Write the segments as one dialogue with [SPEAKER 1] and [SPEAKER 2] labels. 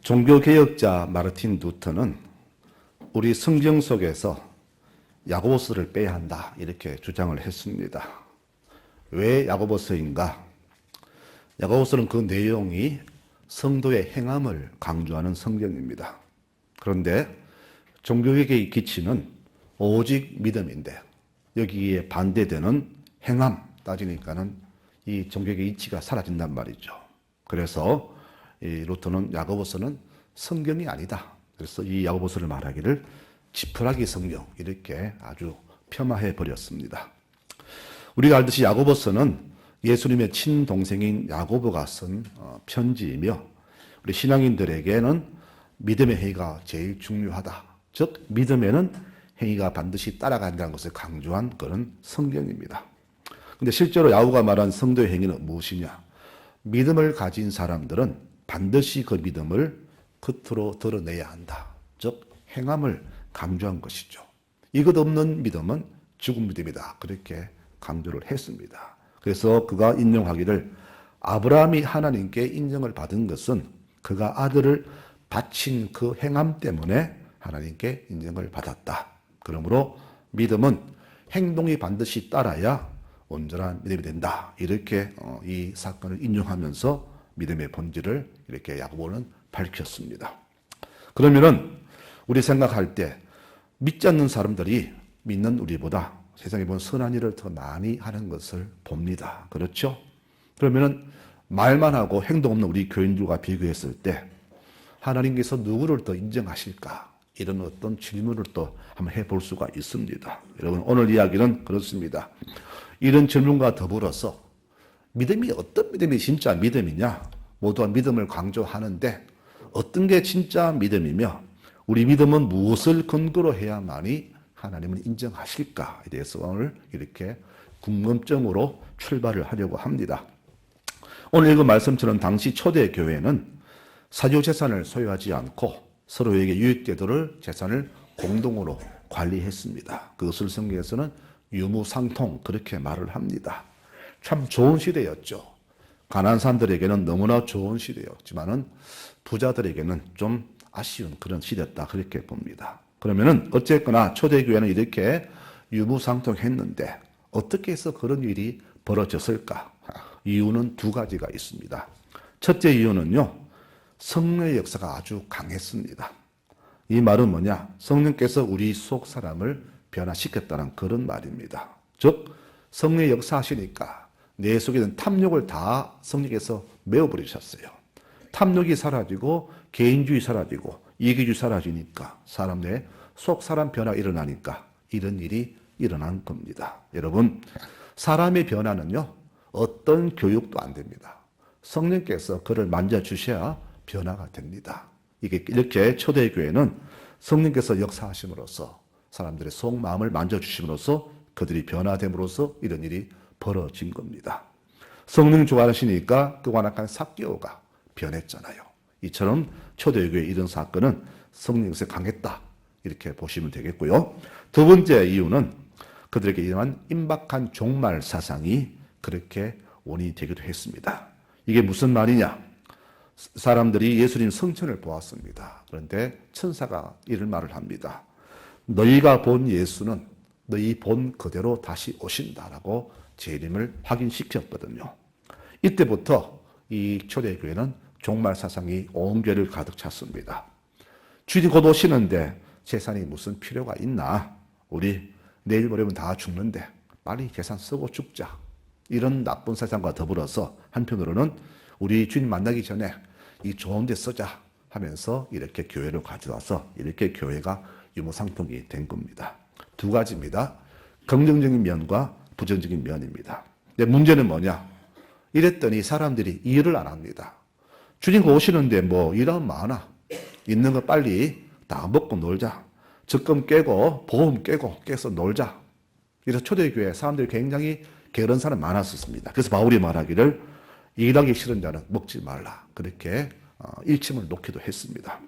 [SPEAKER 1] 종교개혁자 마르틴 루터는 우리 성경 속에서 야고보서를 빼야 한다 이렇게 주장을 했습니다. 왜 야고보서인가? 야고보서는 그 내용이 성도의 행함을 강조하는 성경입니다. 그런데 종교개혁의 기치는 오직 믿음인데 여기에 반대되는 행함 따지니까는 이 종교개혁의 이치가 사라진단 말이죠. 그래서 이 루터는 야고보서는 성경이 아니다. 그래서 이 야고보서를 말하기를 지푸라기 성경 이렇게 아주 폄하해 버렸습니다. 우리가 알듯이 야고보서는 예수님의 친동생인 야고보가 쓴 편지이며 우리 신앙인들에게는 믿음의 행위가 제일 중요하다. 즉 믿음에는 행위가 반드시 따라간다는 것을 강조한 그런 성경입니다. 근데 실제로 야고보가 말한 성도의 행위는 무엇이냐? 믿음을 가진 사람들은 반드시 그 믿음을 겉으로 드러내야 한다. 즉 행함을 강조한 것이죠. 이것 없는 믿음은 죽은 믿음이다. 그렇게 강조를 했습니다. 그래서 그가 인용하기를 아브라함이 하나님께 인정을 받은 것은 그가 아들을 바친 그 행함 때문에 하나님께 인정을 받았다. 그러므로 믿음은 행동이 반드시 따라야 온전한 믿음이 된다. 이렇게 이 사건을 인용하면서 믿음의 본질을 이렇게 야고보는 밝혔습니다. 그러면은 우리 생각할 때 믿지 않는 사람들이 믿는 우리보다 세상에 보면 선한 일을 더 많이 하는 것을 봅니다. 그렇죠? 그러면은 말만 하고 행동 없는 우리 교인들과 비교했을 때 하나님께서 누구를 더 인정하실까? 이런 어떤 질문을 또 한번 해볼 수가 있습니다. 여러분 오늘 이야기는 그렇습니다. 이런 질문과 더불어서 믿음이 어떤 믿음이 진짜 믿음이냐? 모두가 믿음을 강조하는데 어떤 게 진짜 믿음이며 우리 믿음은 무엇을 근거로 해야만이 하나님을 인정하실까에 대해서 오늘 이렇게 궁금증으로 출발을 하려고 합니다. 오늘 읽은 말씀처럼 당시 초대교회는 사유재산을 소유하지 않고 서로에게 유익되도록 재산을 공동으로 관리했습니다. 그것을 성경에서는 유무상통 그렇게 말을 합니다. 참 좋은 시대였죠. 가난한 사람들에게는 너무나 좋은 시대였지만은 부자들에게는 좀 아쉬운 그런 시대였다 그렇게 봅니다. 그러면은 어쨌거나 초대교회는 이렇게 유무상통했는데 어떻게 해서 그런 일이 벌어졌을까? 이유는 두 가지가 있습니다. 첫째 이유는요, 성령의 역사가 아주 강했습니다. 이 말은 뭐냐? 성령께서 우리 속 사람을 변화시켰다는 그런 말입니다. 즉 성령의 역사하시니까 내 속에 있는 탐욕을 다 성령께서 메워버리셨어요. 탐욕이 사라지고 개인주의 사라지고 이기주의 사라지니까 사람 내 속 사람 변화가 일어나니까 이런 일이 일어난 겁니다. 여러분 사람의 변화는요 어떤 교육도 안 됩니다. 성령께서 그를 만져주셔야 변화가 됩니다. 이게 이렇게 초대교회는 성령께서 역사하심으로써 사람들의 속마음을 만져주심으로써 그들이 변화됨으로써 이런 일이 벌어진 겁니다. 성령 좋아하시니까 그 완악한 삭개오가 변했잖아요. 이처럼 초대교회의 이런 사건은 성령에서 강했다. 이렇게 보시면 되겠고요. 두 번째 이유는 그들에게 일어난 임박한 종말 사상이 그렇게 원인이 되기도 했습니다. 이게 무슨 말이냐? 사람들이 예수님 성천을 보았습니다. 그런데 천사가 이런 말을 합니다. 너희가 본 예수는 너희 본 그대로 다시 오신다라고 재림을 확인시켰거든요. 이때부터 이 초대교회는 종말 사상이 온 교회를 가득 찼습니다. 주님 곧 오시는데 재산이 무슨 필요가 있나? 우리 내일 모레면 다 죽는데 빨리 재산 쓰고 죽자. 이런 나쁜 세상과 더불어서 한편으로는 우리 주님 만나기 전에 이 좋은 데 쓰자 하면서 이렇게 교회를 가져와서 이렇게 교회가 유무상통이 된 겁니다. 두 가지입니다. 긍정적인 면과 부정적인 면입니다. 근데 문제는 뭐냐? 이랬더니 사람들이 일을 안 합니다. 주님 오시는데 뭐 일하면 많아. 있는 거 빨리 다 먹고 놀자. 적금 깨고 보험 깨서 놀자. 그래서 초대교회 사람들이 굉장히 게으른 사람 많았었습니다. 그래서 바울이 말하기를 일하기 싫은 자는 먹지 말라. 그렇게 일침을 놓기도 했습니다.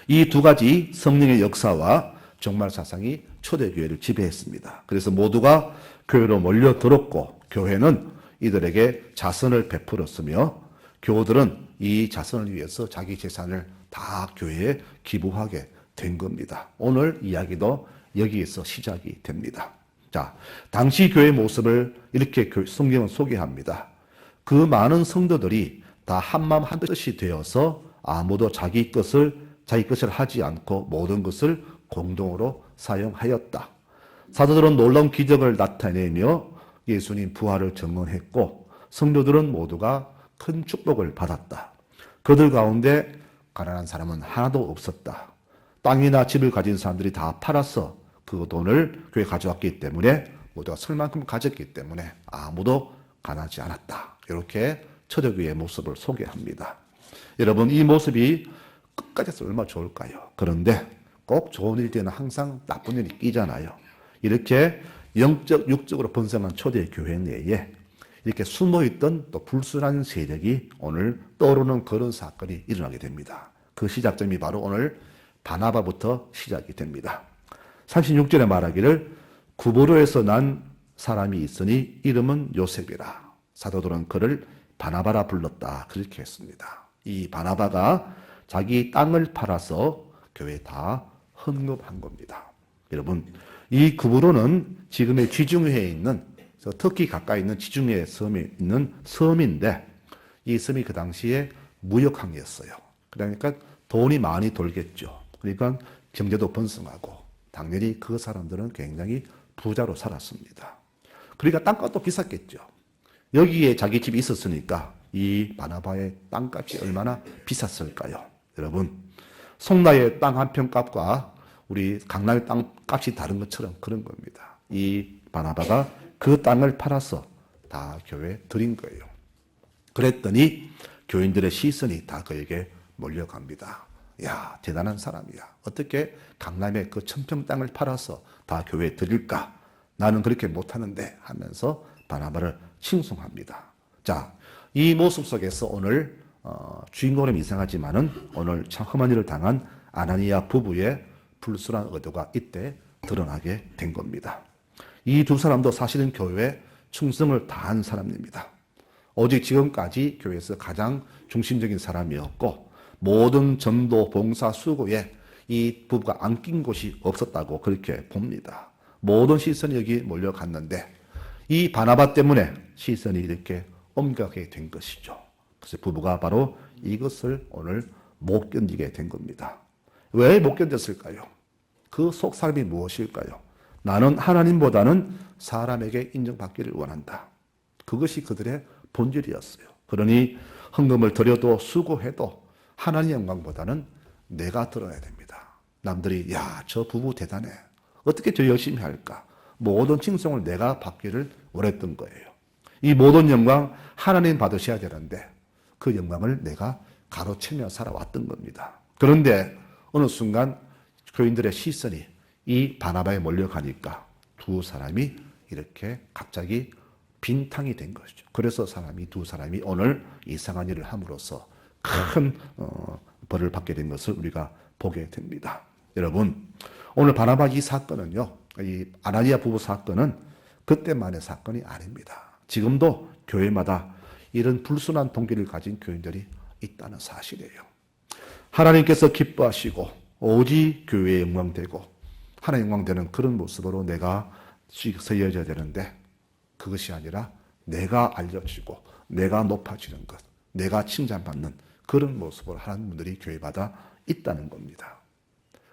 [SPEAKER 1] 이 두 가지 성령의 역사와 종말 사상이 초대교회를 지배했습니다. 그래서 모두가 교회로 몰려들었고 교회는 이들에게 자선을 베풀었으며 교우들은 이 자선을 위해서 자기 재산을 다 교회에 기부하게 된 겁니다. 오늘 이야기도 여기에서 시작이 됩니다. 자, 당시 교회 모습을 이렇게 성경은 소개합니다. 그 많은 성도들이 다 한마음 한뜻이 되어서 아무도 자기 것을 하지 않고 모든 것을 공동으로 사용하였다. 사도들은 놀라운 기적을 나타내며 예수님 부활을 증언했고 성도들은 모두가 큰 축복을 받았다. 그들 가운데 가난한 사람은 하나도 없었다. 땅이나 집을 가진 사람들이 다 팔아서 그 돈을 교회에 가져왔기 때문에 모두가 쓸 만큼 가졌기 때문에 아무도 가난하지 않았다. 이렇게 초대교회의 모습을 소개합니다. 여러분, 이 모습이 끝까지 해서 얼마나 좋을까요? 그런데 꼭 좋은 일 때는 항상 나쁜 일이 끼잖아요. 이렇게 영적, 육적으로 번성한 초대교회 내에 이렇게 숨어있던 또 불순한 세력이 오늘 떠오르는 그런 사건이 일어나게 됩니다. 그 시작점이 바로 오늘 바나바부터 시작이 됩니다. 36절에 말하기를 구브로에서 난 사람이 있으니 이름은 요셉이라. 사도들은 그를 바나바라 불렀다. 그렇게 했습니다. 이 바나바가 자기 땅을 팔아서 교회에 다 헌금한 겁니다. 여러분, 이 구브로는 지금의 지중해에 있는 터키 가까이 있는 지중해 섬에 있는 섬인데 이 섬이 그 당시에 무역항이었어요. 그러니까 돈이 많이 돌겠죠. 그러니까 경제도 번성하고 당연히 그 사람들은 굉장히 부자로 살았습니다. 그러니까 땅값도 비쌌겠죠. 여기에 자기 집이 있었으니까 이 바나바의 땅값이 얼마나 비쌌을까요? 여러분, 송라의 땅 한 평 값과 우리 강남의 땅 값이 다른 것처럼 그런 겁니다. 이 바나바가 그 땅을 팔아서 다 교회에 드린 거예요. 그랬더니 교인들의 시선이 다 그에게 몰려갑니다. 야, 대단한 사람이야. 어떻게 강남의 그 1000평 땅을 팔아서 다 교회에 드릴까? 나는 그렇게 못하는데 하면서 바나바를 칭송합니다. 자, 이 모습 속에서 오늘 주인공은 이상하지만은 오늘 참 험한 일을 당한 아나니아 부부의 불순한 의도가 이때 드러나게 된 겁니다. 이 두 사람도 사실은 교회에 충성을 다한 사람입니다. 오직 지금까지 교회에서 가장 중심적인 사람이었고 모든 전도, 봉사, 수고에 이 부부가 안 낀 곳이 없었다고 그렇게 봅니다. 모든 시선이 여기 몰려갔는데 이 바나바 때문에 시선이 이렇게 옮겨가게 된 것이죠. 그래서 부부가 바로 이것을 오늘 못 견디게 된 겁니다. 왜 못 견뎠을까요? 그 속사람이 무엇일까요? 나는 하나님보다는 사람에게 인정받기를 원한다. 그것이 그들의 본질이었어요. 그러니 헌금을 드려도 수고해도 하나님 영광보다는 내가 드러나야 됩니다. 남들이 야, 저 부부 대단해. 어떻게 저 열심히 할까? 모든 칭송을 내가 받기를 원했던 거예요. 이 모든 영광 하나님 받으셔야 되는데 그 영광을 내가 가로채며 살아왔던 겁니다. 그런데 어느 순간 교인들의 시선이 이 바나바에 몰려가니까 두 사람이 이렇게 갑자기 빈탕이 된 것이죠. 그래서 두 사람이 오늘 이상한 일을 함으로써 큰 벌을 받게 된 것을 우리가 보게 됩니다. 여러분, 오늘 바나바 이 사건은요, 이 아나니아 부부 사건은 그때만의 사건이 아닙니다. 지금도 교회마다 이런 불순한 동기를 가진 교인들이 있다는 사실이에요. 하나님께서 기뻐하시고 오직 교회에 영광되고 하나님 영광되는 그런 모습으로 내가 서여져야 되는데 그것이 아니라 내가 알려지고 내가 높아지는 것, 내가 칭찬받는 그런 모습으로 하는 분들이 교회마다 있다는 겁니다.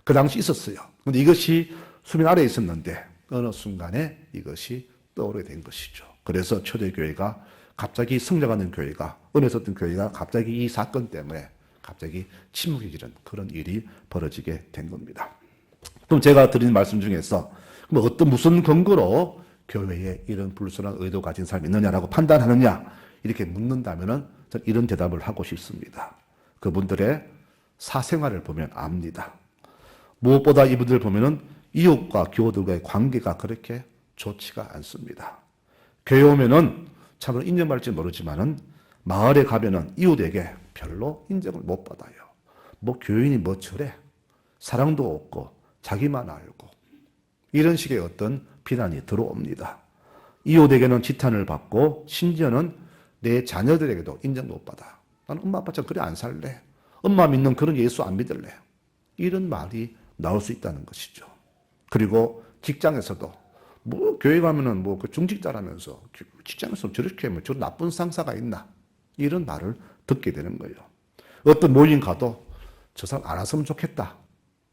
[SPEAKER 1] 그 당시 있었어요. 그런데 이것이 수면 아래에 있었는데 어느 순간에 이것이 떠오르게 된 것이죠. 그래서 초대교회가 갑자기 성장하는 교회가, 은혜 있었던 교회가 갑자기 이 사건 때문에 갑자기 침묵해지는 그런 일이 벌어지게 된 겁니다. 그럼 제가 드린 말씀 중에서 무슨 근거로 교회에 이런 불순한 의도 가진 사람이 있느냐라고 판단하느냐 이렇게 묻는다면은 저는 이런 대답을 하고 싶습니다. 그분들의 사생활을 보면 압니다. 무엇보다 이분들 보면은 이웃과 교우들과의 관계가 그렇게 좋지가 않습니다. 교회 오면은 참으로 인정받을지 모르지만은 마을에 가면은 이웃에게 별로 인정을 못 받아요. 뭐 교인이 뭐 저래? 사랑도 없고 자기만 알고 이런 식의 어떤 비난이 들어옵니다. 이웃에게는 지탄을 받고 심지어는 내 자녀들에게도 인정 못 받아. 나는 엄마 아빠처럼 그래 안 살래. 엄마 믿는 그런 예수 안 믿을래. 이런 말이 나올 수 있다는 것이죠. 그리고 직장에서도 뭐 교회 가면은 뭐 그 중직자라면서 직장에서 저렇게 뭐 저 나쁜 상사가 있나 이런 말을 듣게 되는 거예요. 어떤 모임 가도 저 사람 안 왔으면 좋겠다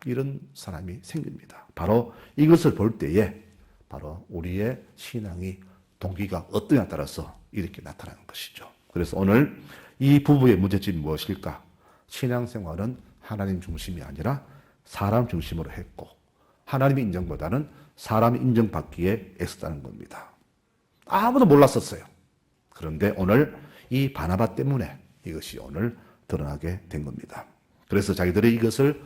[SPEAKER 1] 이런 사람이 생깁니다. 바로 이것을 볼 때에 바로 우리의 신앙이 동기가 어떠냐에 따라서 이렇게 나타나는 것이죠. 그래서 오늘 이 부부의 문제점이 무엇일까? 신앙생활은 하나님 중심이 아니라 사람 중심으로 했고 하나님의 인정보다는 사람이 인정받기에 애쓰다는 겁니다. 아무도 몰랐었어요. 그런데 오늘 이 바나바 때문에 이것이 오늘 드러나게 된 겁니다. 그래서 자기들이 이것을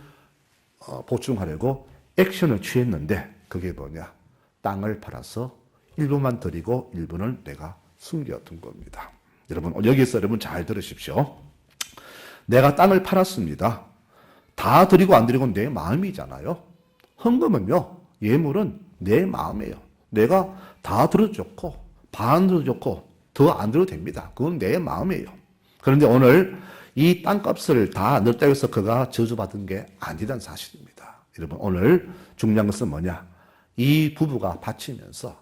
[SPEAKER 1] 보충하려고 액션을 취했는데 그게 뭐냐? 땅을 팔아서 일부만 드리고 일부는 내가 숨겨둔 겁니다. 여러분 여기서 여러분 잘 들으십시오. 내가 땅을 팔았습니다. 다 드리고 안 드리고 내 마음이잖아요. 헌금은요, 예물은 내 마음이에요. 내가 다 들어도 좋고 반 들어도 좋고 더 안 들어도 됩니다. 그건 내 마음이에요. 그런데 오늘 이 땅값을 다 넣었다고 해서 그가 저주받은 게 아니란 사실입니다. 여러분 오늘 중요한 것은 뭐냐? 이 부부가 바치면서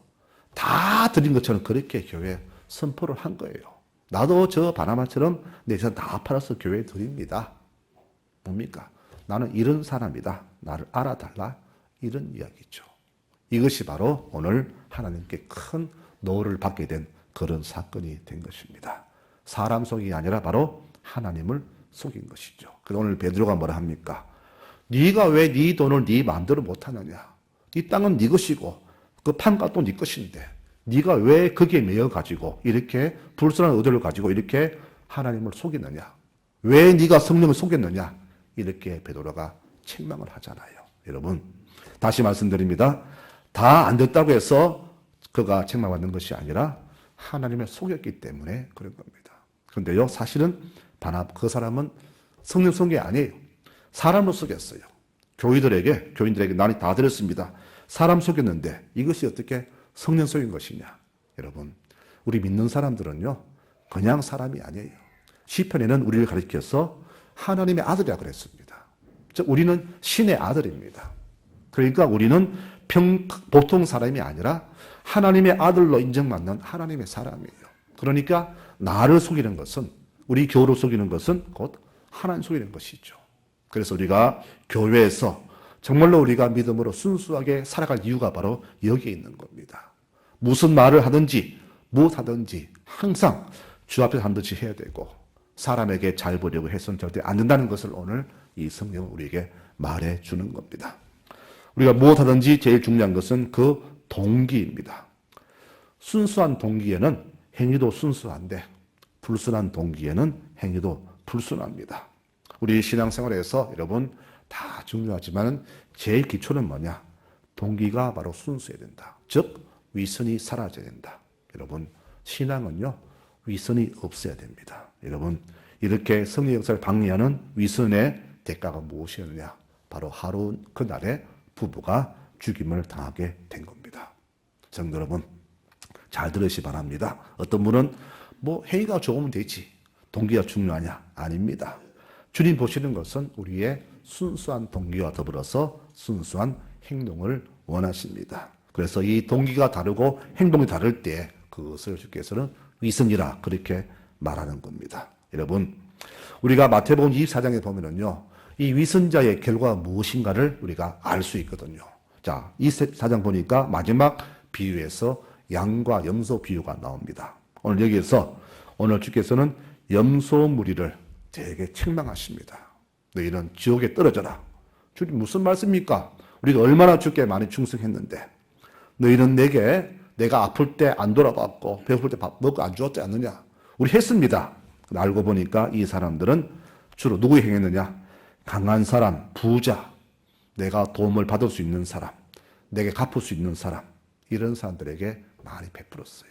[SPEAKER 1] 다 드린 것처럼 그렇게 교회에 선포를 한 거예요. 나도 저 바나바처럼 내 재산 다 팔아서 교회에 드립니다. 뭡니까? 나는 이런 사람이다. 나를 알아달라. 이런 이야기죠. 이것이 바로 오늘 하나님께 큰 노를 받게 된 그런 사건이 된 것입니다. 사람 속이 아니라 바로 하나님을 속인 것이죠. 그래서 오늘 베드로가 뭐라 합니까? 네가 왜 네 돈을 네 마음대로 못하느냐? 이 땅은 네 것이고 그 판값도 네 것인데 네가 왜 거기에 매여 가지고 이렇게 불순한 의도를 가지고 이렇게 하나님을 속이느냐? 왜 네가 성령을 속였느냐? 이렇게 베드로가 책망을 하잖아요. 여러분 다시 말씀드립니다. 다 안 됐다고 해서 그가 책망받는 것이 아니라 하나님을 속였기 때문에 그런 겁니다. 그런데요 사실은 그 사람은 성령 속인 게 아니에요. 사람으로 속였어요. 교인들에게 나는 다 드렸습니다. 사람 속였는데 이것이 어떻게 성령 속인 것이냐? 여러분 우리 믿는 사람들은요 그냥 사람이 아니에요. 시편에는 우리를 가리켜서 하나님의 아들이라 그랬습니다. 즉 우리는 신의 아들입니다. 그러니까 우리는 보통 사람이 아니라 하나님의 아들로 인정받는 하나님의 사람이에요. 그러니까 나를 속이는 것은 우리 교우를 속이는 것은 곧 하나님 속이는 것이죠. 그래서 우리가 교회에서 정말로 우리가 믿음으로 순수하게 살아갈 이유가 바로 여기에 있는 겁니다. 무슨 말을 하든지 무엇하든지 항상 주 앞에서 반드시 해야 되고 사람에게 잘 보려고 해서는 절대 안 된다는 것을 오늘 이 성경은 우리에게 말해 주는 겁니다. 우리가 무엇하든지 제일 중요한 것은 그 동기입니다. 순수한 동기에는 행위도 순수한데 불순한 동기에는 행위도 불순합니다. 우리 신앙생활에서 여러분 다 중요하지만 제일 기초는 뭐냐? 동기가 바로 순수해야 된다. 즉 위선이 사라져야 된다. 여러분 신앙은요 위선이 없어야 됩니다. 여러분 이렇게 성령 역사를 방해하는 위선의 대가가 무엇이었느냐? 바로 하루 그날에 부부가 죽임을 당하게 된 겁니다. 성도 여러분 잘 들으시 바랍니다. 어떤 분은 뭐 행위가 좋으면 되지 동기가 중요하냐? 아닙니다. 주님 보시는 것은 우리의 순수한 동기와 더불어서 순수한 행동을 원하십니다. 그래서 이 동기가 다르고 행동이 다를 때 그것을 주께서는 위선이라 그렇게 말하는 겁니다. 여러분 우리가 마태복음 24장에 보면은요 이 위선자의 결과가 무엇인가를 우리가 알 수 있거든요. 자, 이 4장 보니까 마지막 비유에서 양과 염소 비유가 나옵니다. 오늘 여기에서 오늘 주께서는 염소 무리를 되게 책망하십니다. 너희는 지옥에 떨어져라. 주님 무슨 말씀입니까? 우리가 얼마나 주께 많이 충성했는데 너희는 내가 아플 때 안 돌아봤고 배고플 때 밥 먹고 안 주었지 않느냐? 우리 했습니다. 알고 보니까 이 사람들은 주로 누구에 행했느냐? 강한 사람, 부자, 내가 도움을 받을 수 있는 사람, 내게 갚을 수 있는 사람 이런 사람들에게 많이 베풀었어요.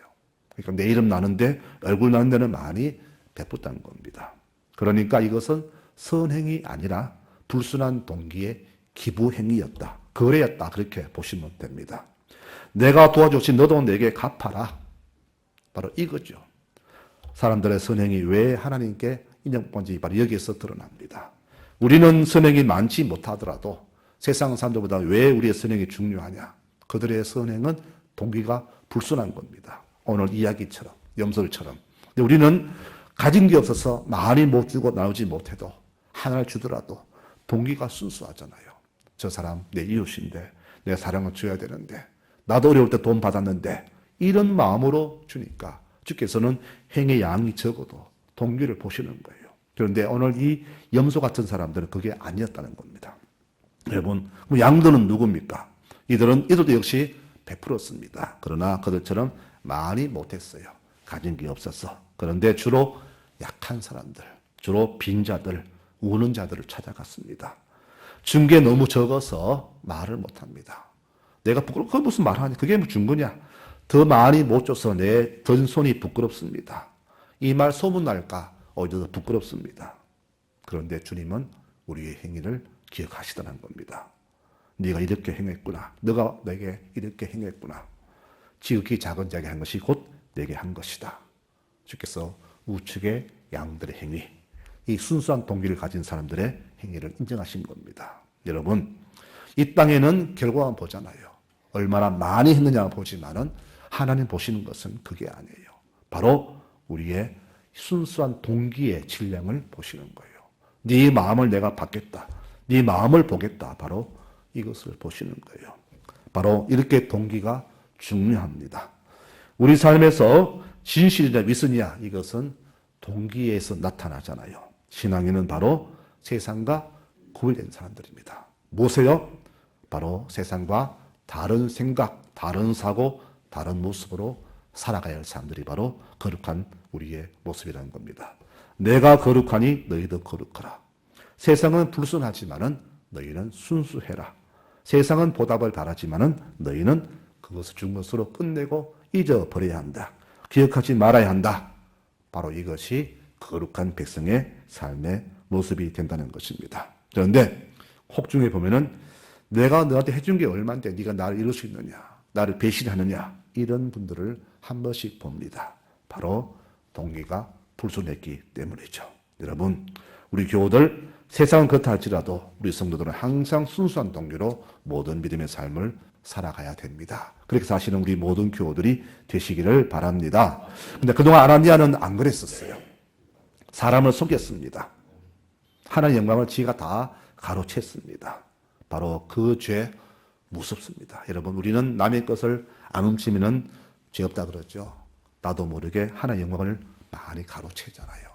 [SPEAKER 1] 그러니까 내 이름 나는데 얼굴 나는 데는 많이 베풀었다는 겁니다. 그러니까 이것은 선행이 아니라 불순한 동기의 기부행위였다. 거래였다. 그렇게 보시면 됩니다. 내가 도와줬지 너도 내게 갚아라. 바로 이거죠. 사람들의 선행이 왜 하나님께 인정받는지 바로 여기에서 드러납니다. 우리는 선행이 많지 못하더라도 세상 사람들보다 왜 우리의 선행이 중요하냐? 그들의 선행은 동기가 불순한 겁니다. 오늘 이야기처럼, 염소들처럼. 근데 우리는 가진 게 없어서 많이 못 주고 나오지 못해도 하나를 주더라도 동기가 순수하잖아요. 저 사람 내 이웃인데 내가 사랑을 줘야 되는데 나도 어려울 때 돈 받았는데 이런 마음으로 주니까 주께서는 행의 양이 적어도 동기를 보시는 거예요. 그런데 오늘 이 염소 같은 사람들은 그게 아니었다는 겁니다. 여러분, 양들은 누굽니까? 이들도 역시 베풀었습니다. 그러나 그들처럼 많이 못했어요. 가진 게 없어서. 그런데 주로 약한 사람들, 주로 빈자들, 우는 자들을 찾아갔습니다. 준 게 너무 적어서 말을 못합니다. 내가 그거 무슨 말하냐? 그게 뭐 준 거냐? 더 많이 못 줘서 내 든손이 부끄럽습니다. 이 말 소문날까? 오히려 더 부끄럽습니다. 그런데 주님은 우리의 행위를 기억하시다는 겁니다. 네가 이렇게 행했구나. 너가 내게 이렇게 행했구나. 지극히 작은 자에게 한 것이 곧 내게 한 것이다. 주께서 우측의 양들의 행위, 이 순수한 동기를 가진 사람들의 행위를 인정하신 겁니다. 여러분, 이 땅에는 결과만 보잖아요. 얼마나 많이 했느냐 보지만은 하나님 보시는 것은 그게 아니에요. 바로 우리의 순수한 동기의 질량을 보시는 거예요. 네 마음을 내가 받겠다. 네 마음을 보겠다. 바로 이것을 보시는 거예요. 바로 이렇게 동기가 중요합니다. 우리 삶에서 진실이냐 미스냐 이것은 동기에서 나타나잖아요. 신앙인은 바로 세상과 구별된 사람들입니다. 뭐세요? 바로 세상과 다른 생각, 다른 사고, 다른 모습으로 살아가야 할 사람들이 바로 거룩한 우리의 모습이라는 겁니다. 내가 거룩하니 너희도 거룩하라. 세상은 불순하지만은 너희는 순수해라. 세상은 보답을 바라지만은 너희는 그것을 준 것으로 끝내고 잊어버려야 한다. 기억하지 말아야 한다. 바로 이것이 거룩한 백성의 삶의 모습이 된다는 것입니다. 그런데 혹중에 보면은 내가 너한테 해준 게 얼마인데 네가 나를 이룰 수 있느냐, 나를 배신하느냐 이런 분들을 한 번씩 봅니다. 바로 동기가 불순했기 때문이죠. 여러분, 우리 교우들 세상은 그렇다 할지라도 우리 성도들은 항상 순수한 동기로 모든 믿음의 삶을 살아가야 됩니다. 그렇게 사시는 우리 모든 교우들이 되시기를 바랍니다. 근데 그동안 아나니아는 안 그랬었어요. 사람을 속였습니다. 하나님의 영광을 지가 다 가로챘습니다. 바로 그 죄 무섭습니다. 여러분, 우리는 남의 것을 안 훔치면은 죄 없다 그러죠. 나도 모르게 하나님의 영광을 많이 가로채잖아요.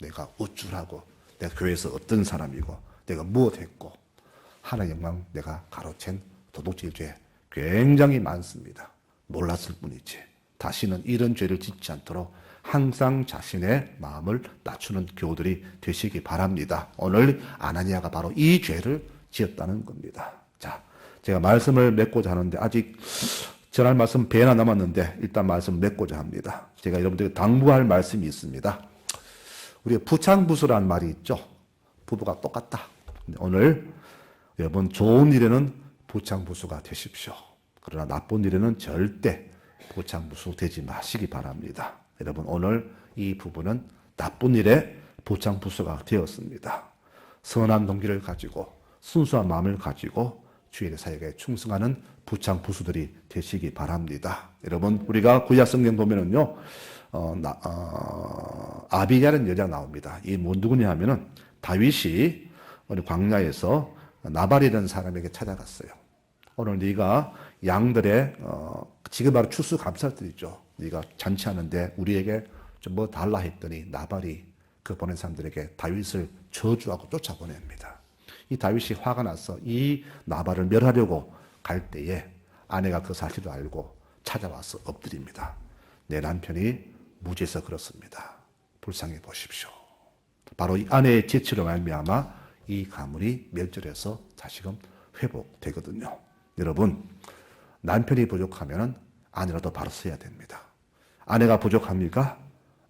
[SPEAKER 1] 내가 어쩌라고, 내가 교회에서 어떤 사람이고, 내가 무엇했고, 하나님의 영광 내가 가로챈 도둑질 죄 굉장히 많습니다. 몰랐을 뿐이지. 다시는 이런 죄를 짓지 않도록 항상 자신의 마음을 낮추는 교우들이 되시기 바랍니다. 오늘 아나니아가 바로 이 죄를 지었다는 겁니다. 자, 제가 말씀을 맺고자 하는데 아직 전할 말씀 배나 남았는데 일단 말씀 맺고자 합니다. 제가 여러분들에게 당부할 말씀이 있습니다. 우리가 부창부수라는 말이 있죠. 부부가 똑같다. 오늘 여러분 좋은 일에는 부창부수가 되십시오. 그러나 나쁜 일에는 절대 부창부수 되지 마시기 바랍니다. 여러분 오늘 이 부부는 나쁜 일에 부창부수가 되었습니다. 선한 동기를 가지고 순수한 마음을 가지고 주의 사역에 충성하는 부창부수들이 되시기 바랍니다. 여러분 우리가 구약 성경 보면은요 아비냐라는 여자가 나옵니다. 이 뭐 누구냐 하면은 다윗이 우리 광야에서 나발이라는 사람에게 찾아갔어요. 오늘 네가 양들의 지금 바로 추수감사할 때죠. 네가 잔치하는데 우리에게 좀 뭐 달라 했더니 나발이 그 보낸 사람들에게 다윗을 저주하고 쫓아보냅니다. 이 다윗이 화가 나서 이 나발을 멸하려고 갈 때에 아내가 그 사실을 알고 찾아와서 엎드립니다. 내 남편이 무지해서 그렇습니다. 불쌍히 보십시오. 바로 이 아내의 지치로 말미암아 이 가문이 멸절해서 다시금 회복되거든요. 여러분 남편이 부족하면 아내라도 바로 서야 됩니다. 아내가 부족합니까?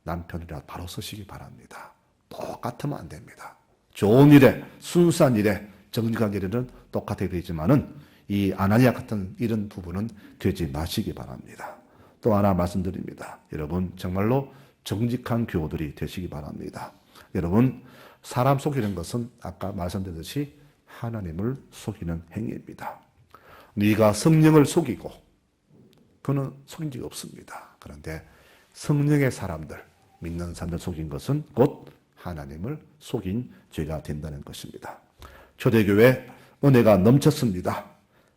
[SPEAKER 1] 남편이라도 바로 서시기 바랍니다. 똑같으면 안 됩니다. 좋은 일에 순수한 일에 정직한 일에는 똑같아야 되지만은 이 아나니아 같은 이런 부분은 되지 마시기 바랍니다. 또 하나 말씀드립니다. 여러분 정말로 정직한 교우들이 되시기 바랍니다. 여러분, 사람 속이는 것은 아까 말씀드렸듯이 하나님을 속이는 행위입니다. 네가 성령을 속이고 그는 속인 적이 없습니다. 그런데 성령의 사람들, 믿는 사람들 속인 것은 곧 하나님을 속인 죄가 된다는 것입니다. 초대교회 은혜가 넘쳤습니다.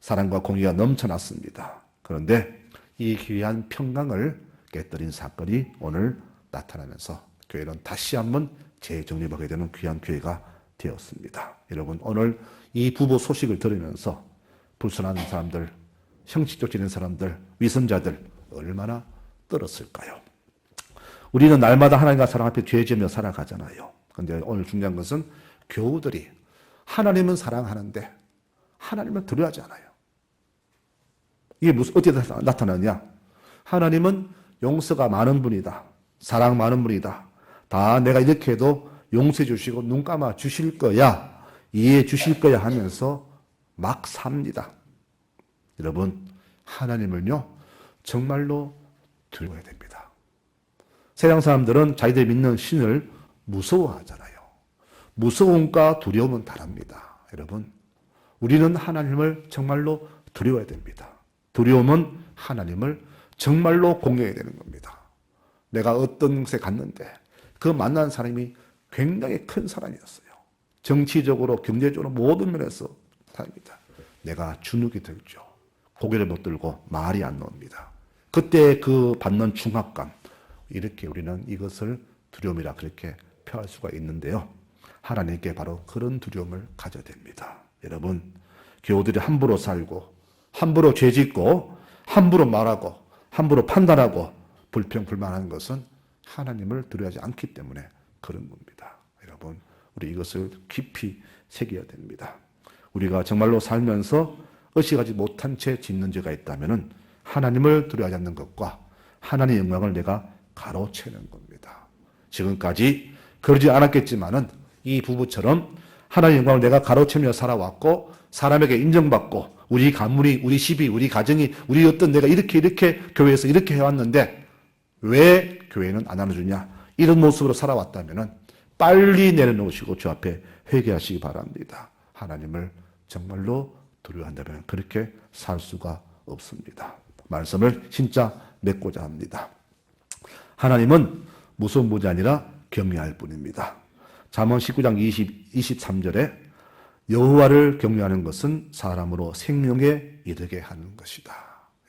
[SPEAKER 1] 사랑과 공의가 넘쳐났습니다. 그런데 이 귀한 평강을 깨뜨린 사건이 오늘 나타나면서 교회는 다시 한번 재정립하게 되는 귀한 교회가 되었습니다. 여러분, 오늘 이 부부 소식을 들으면서 불순한 사람들, 형식적 지낸 사람들, 위선자들 얼마나 떨었을까요? 우리는 날마다 하나님과 사랑 앞에 죄 지으며 살아가잖아요. 그런데 오늘 중요한 것은 교우들이 하나님은 사랑하는데 하나님을 두려워하지 않아요. 이게 어떻게 나타나냐? 하나님은 용서가 많은 분이다. 사랑 많은 분이다. 다 내가 이렇게 해도 용서해 주시고 눈 감아 주실 거야. 이해해 주실 거야 하면서 막 삽니다. 여러분, 하나님을요, 정말로 두려워해야 됩니다. 세상 사람들은 자기들이 믿는 신을 무서워하잖아요. 무서움과 두려움은 다릅니다. 여러분, 우리는 하나님을 정말로 두려워해야 됩니다. 두려움은 하나님을 정말로 공경해야 되는 겁니다. 내가 어떤 곳에 갔는데 그 만난 사람이 굉장히 큰 사람이었어요. 정치적으로, 경제적으로 모든 면에서 다릅니다. 내가 주눅이 들죠. 고개를 못 들고 말이 안 나옵니다. 그때 그 받는 중압감, 이렇게 우리는 이것을 두려움이라 그렇게 표할 수가 있는데요. 하나님께 바로 그런 두려움을 가져야 됩니다. 여러분, 교우들이 함부로 살고 함부로 죄짓고 함부로 말하고 함부로 판단하고 불평불만하는 것은 하나님을 두려워하지 않기 때문에 그런 겁니다. 여러분, 우리 이것을 깊이 새겨야 됩니다. 우리가 정말로 살면서 의식하지 못한 채 짓는 죄가 있다면 하나님을 두려워하지 않는 것과 하나님의 영광을 내가 가로채는 겁니다. 지금까지 그러지 않았겠지만은 이 부부처럼 하나님의 영광을 내가 가로채며 살아왔고 사람에게 인정받고 우리 가문이, 우리 집이, 우리 가정이, 우리 어떤 내가 이렇게 교회에서 이렇게 해왔는데 왜 교회는 안 안아주냐? 이런 모습으로 살아왔다면 빨리 내려놓으시고 주 앞에 회개하시기 바랍니다. 하나님을 정말로 두려워한다면 그렇게 살 수가 없습니다. 말씀을 진짜 맺고자 합니다. 하나님은 무서운 분이 아니라 경외할 뿐입니다. 잠언 19장 23절에 여호와를 경외하는 것은 사람으로 생명에 이르게 하는 것이다.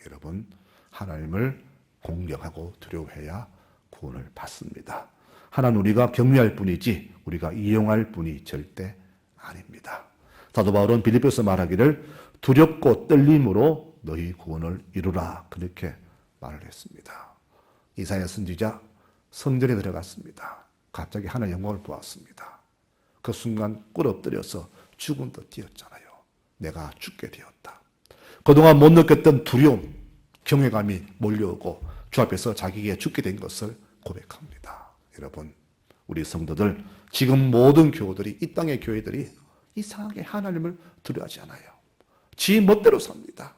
[SPEAKER 1] 여러분, 하나님을 공경하고 두려워해야 구원을 받습니다. 하나는 우리가 경외할 뿐이지 우리가 이용할 뿐이 절대 아닙니다. 사도 바울은 빌립보에서 말하기를 두렵고 떨림으로 너희 구원을 이루라 그렇게 말을 했습니다. 이사야 선지자 성전에 들어갔습니다. 갑자기 하나님의 영광을 보았습니다. 그 순간 꿇어엎드려서 죽은 듯 뛰었잖아요. 내가 죽게 되었다. 그동안 못 느꼈던 두려움, 경외감이 몰려오고 주 앞에서 자기에게 죽게 된 것을 고백합니다. 여러분, 우리 성도들, 지금 모든 교우들이, 이 땅의 교회들이 이상하게 하나님을 두려워하지 않아요. 지 멋대로 삽니다.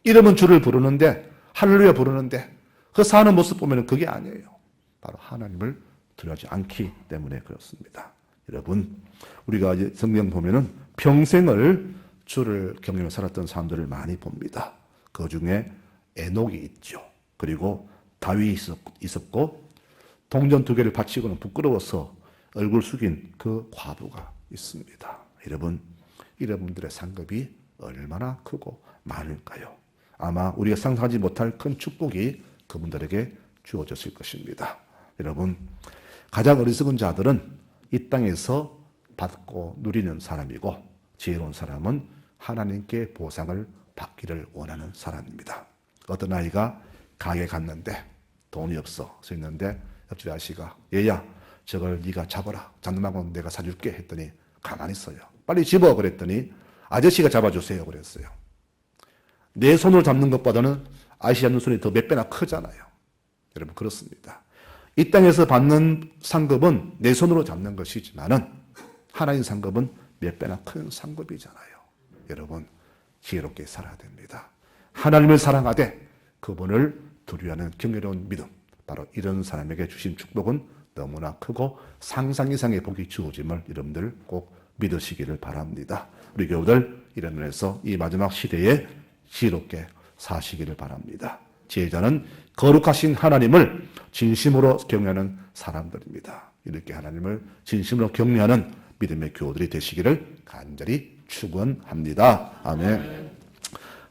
[SPEAKER 1] 이러면 주를 부르는데, 할렐루야 부르는데 그 사는 모습 보면 그게 아니에요. 바로 하나님을 두려워하지 않기 때문에 그렇습니다. 여러분, 우리가 이제 성경 보면은 평생을 주를 경외하며 살았던 사람들을 많이 봅니다. 그 중에 에녹이 있죠. 그리고 다윗이 있었고 동전 2개를 바치고는 부끄러워서 얼굴 숙인 그 과부가 있습니다. 여러분, 이런 분들의 상급이 얼마나 크고 많을까요? 아마 우리가 상상하지 못할 큰 축복이 그분들에게 주어졌을 것입니다. 여러분, 가장 어리석은 자들은 이 땅에서 받고 누리는 사람이고 지혜로운 사람은 하나님께 보상을 받기를 원하는 사람입니다. 어떤 아이가 가게 갔는데 돈이 없어 서 있는데 옆집 아저씨가 얘야 저걸 네가 잡아라, 잡는 방법 내가 사줄게 했더니 가만히 있어요. 빨리 집어 그랬더니 아저씨가 잡아주세요 그랬어요. 내 손으로 잡는 것보다는 아저씨 잡는 손이 더 몇 배나 크잖아요. 여러분, 그렇습니다. 이 땅에서 받는 상급은 내 손으로 잡는 것이지만은 하나님 상급은 몇 배나 큰 상급이잖아요. 여러분, 지혜롭게 살아야 됩니다. 하나님을 사랑하되 그분을 두려워하는 경외로운 믿음, 바로 이런 사람에게 주신 축복은 너무나 크고 상상 이상의 복이 주어짐을 여러분들 꼭 믿으시기를 바랍니다. 우리 교우들 이런 면에서 이 마지막 시대에 지혜롭게 사시기를 바랍니다. 지혜자는 거룩하신 하나님을 진심으로 경외하는 사람들입니다. 이렇게 하나님을 진심으로 경외하는 믿음의 교우들이 되시기를 간절히 축원합니다. 아멘.